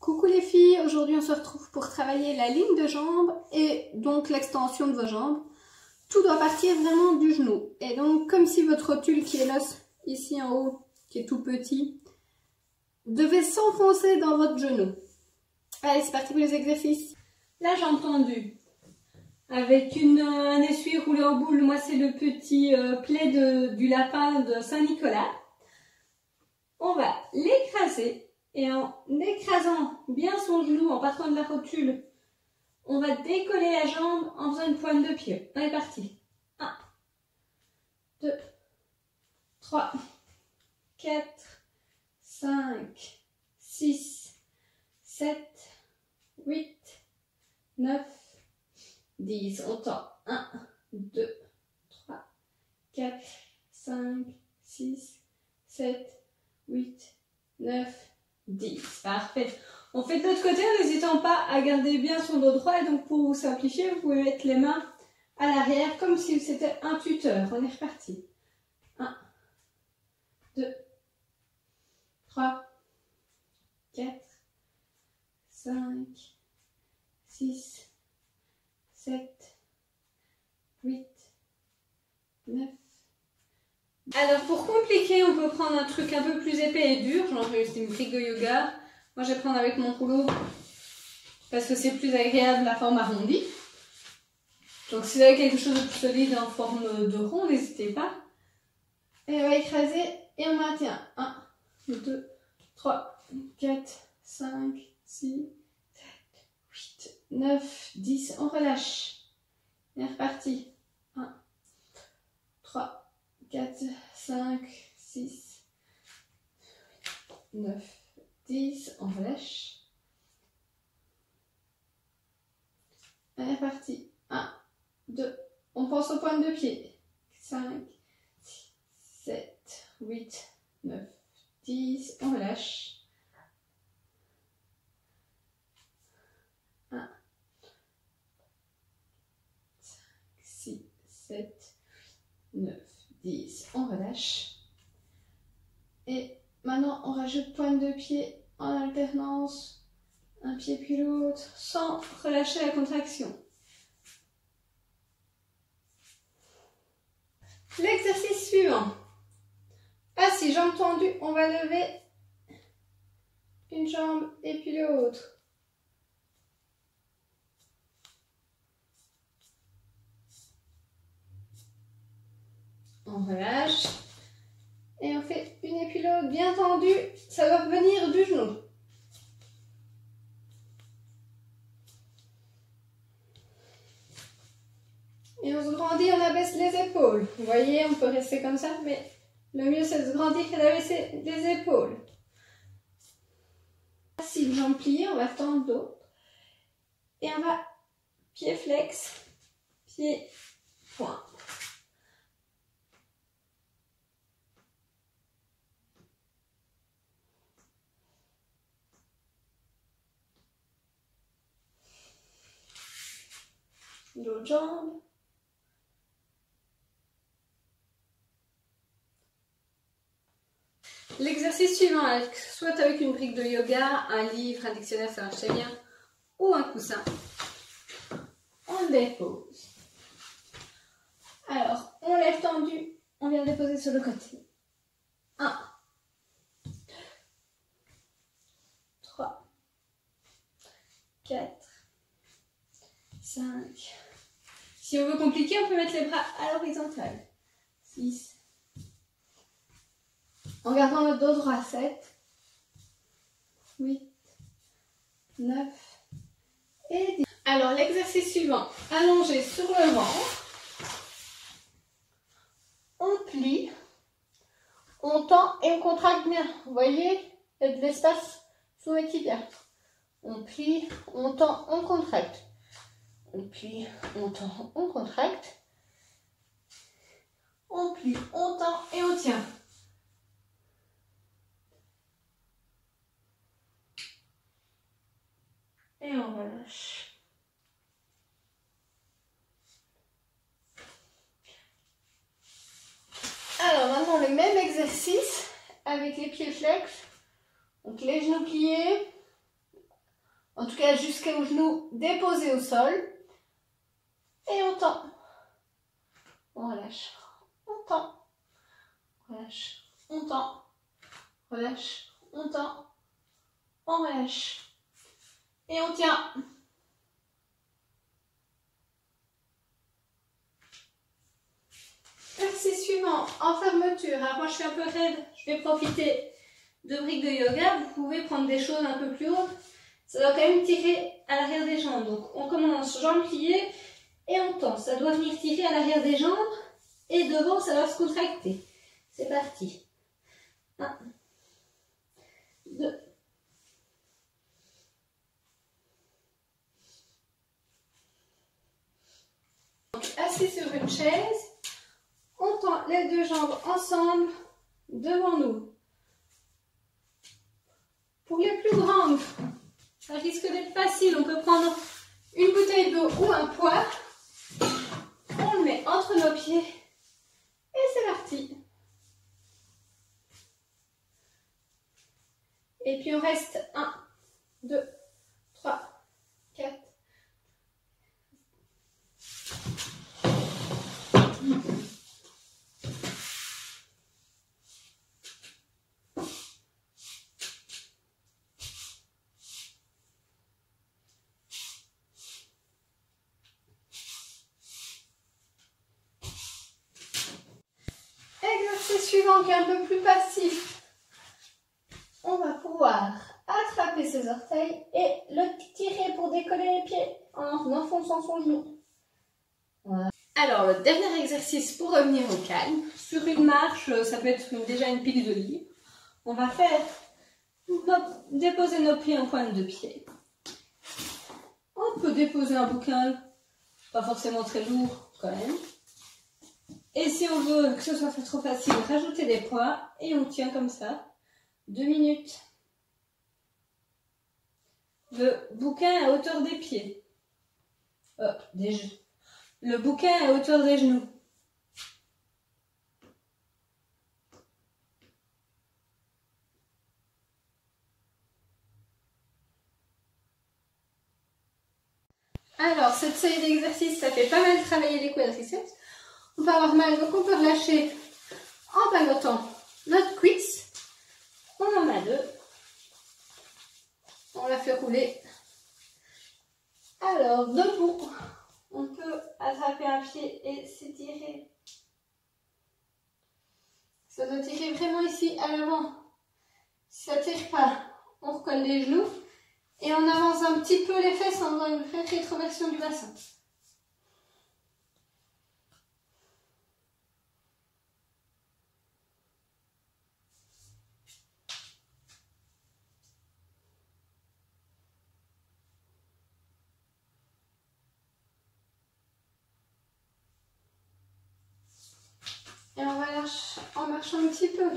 Coucou les filles, aujourd'hui on se retrouve pour travailler la ligne de jambe et donc l'extension de vos jambes. Tout doit partir vraiment du genou. Et donc comme si votre rotule qui est l'os ici en haut, qui est tout petit, devait s'enfoncer dans votre genou. Allez, c'est parti pour les exercices. La jambe tendue avec un essuie roulé en boule. Moi c'est le petit plaid du lapin de Saint-Nicolas. On va l'écraser. Et en écrasant bien son genou, en partant de la rotule, on va décoller la jambe en faisant une pointe de pied. On est parti. 1, 2, 3, 4, 5, 6, 7, 8, 9, 10. On tend. 1, 2, 3, 4, 5, 6, 7, 8, 9, 10. Parfait. On fait de l'autre côté en n'hésitant pas à garder bien son dos droit. Et donc pour vous simplifier, vous pouvez mettre les mains à l'arrière comme si c'était un tuteur. On est reparti. 1, 2, 3, 4, 5, 6, 7, 8, 9. Alors pour compliquer, on peut prendre un truc un peu plus épais et dur, genre une brique de yoga. Moi je vais prendre avec mon rouleau parce que c'est plus agréable la forme arrondie. Donc si vous avez quelque chose de plus solide en forme de rond, n'hésitez pas. Et on va écraser et on maintient. 1, 2, 3, 4, 5, 6, 7, 8, 9, 10. On relâche. Et reparti. 1, 3, 4, 5, 6, 9, 10, on relâche. On est parti. 1, 2, on pense aux pointes de pied. 5, 6, 7, 8, 9, 10, on relâche. 1, 5, 6, 7, 9, 10, on relâche. Et maintenant on rajoute pointe de pied en alternance, un pied puis l'autre, sans relâcher la contraction. L'exercice suivant. Assis, jambes tendues, on va lever une jambe et puis l'autre. On relâche. Et on fait une et puis l'autre bien tendue. Ça doit venir du genou. Et on se grandit, on abaisse les épaules. Vous voyez, on peut rester comme ça, mais le mieux c'est de se grandir et d'abaisser les épaules. Si jambes pliées, on va tendre l'autre. Et on va pied flex, pied point. L'autre jambe. L'exercice suivant, soit avec une brique de yoga, un livre, un dictionnaire, ça marche bien, ou un coussin. On dépose. Alors, on lève tendu, on vient déposer sur le côté. 1, 2, 3, 4, 5. Si on veut compliquer, on peut mettre les bras à l'horizontale. 6. En gardant notre dos droit. 7, 8, 9 et 10. Alors l'exercice suivant, allongé sur le ventre. On plie, on tend et on contracte bien. Vous voyez, il y a de l'espace sous les tibias. On plie, on tend, on contracte. On plie, on tend, on contracte. On plie, on tend et on tient. Et on relâche. Alors maintenant le même exercice avec les pieds flex. Donc les genoux pliés, En tout cas, jusqu'au genou déposé au sol. Et on tend. On relâche. On tend. Relâche. On tend. Relâche. On tend. On relâche. Et on tient. Exercice suivant, en fermeture. Alors moi je suis un peu raide, je vais profiter de briques de yoga. Vous pouvez prendre des choses un peu plus hautes. Ça doit quand même tirer à l'arrière des jambes. Donc on commence jambes pliées et on tend. Ça doit venir tirer à l'arrière des jambes et devant ça doit se contracter. C'est parti. 1, 2. Assis sur une chaise, on tend les deux jambes ensemble devant nous. Pour les plus grandes, ça risque d'être facile. On peut prendre une bouteille d'eau ou un poids. On le met entre nos pieds et c'est parti. Et puis on reste 1, 2, 3, 4. Exercice suivant qui est un peu plus passif. On va pouvoir attraper ses orteils et le tirer pour décoller les pieds en enfonçant son genou. Voilà. Alors, le dernier exercice pour revenir au calme. Sur une marche, ça peut être déjà une pile de livres. On va faire déposer nos pieds en pointe de pied. On peut déposer un bouquin, pas forcément très lourd quand même. Et si on veut que ce soit trop facile, rajouter des poids et on tient comme ça 2 minutes. Le bouquin à hauteur des pieds. Le bouquin à hauteur des genoux. Alors, cette série d'exercices, ça fait pas mal travailler les quadriceps. On peut avoir mal, donc on peut relâcher en ballottant notre cuisse. On en a 2. On la fait rouler. Alors, debout, on peut attraper un pied et s'étirer. Ça doit tirer vraiment ici à l'avant. Si ça ne tire pas, on recolle les genoux et on avance un petit peu les fesses en faisant une vraie rétroversion du bassin. Et on relâche en marchant un petit peu.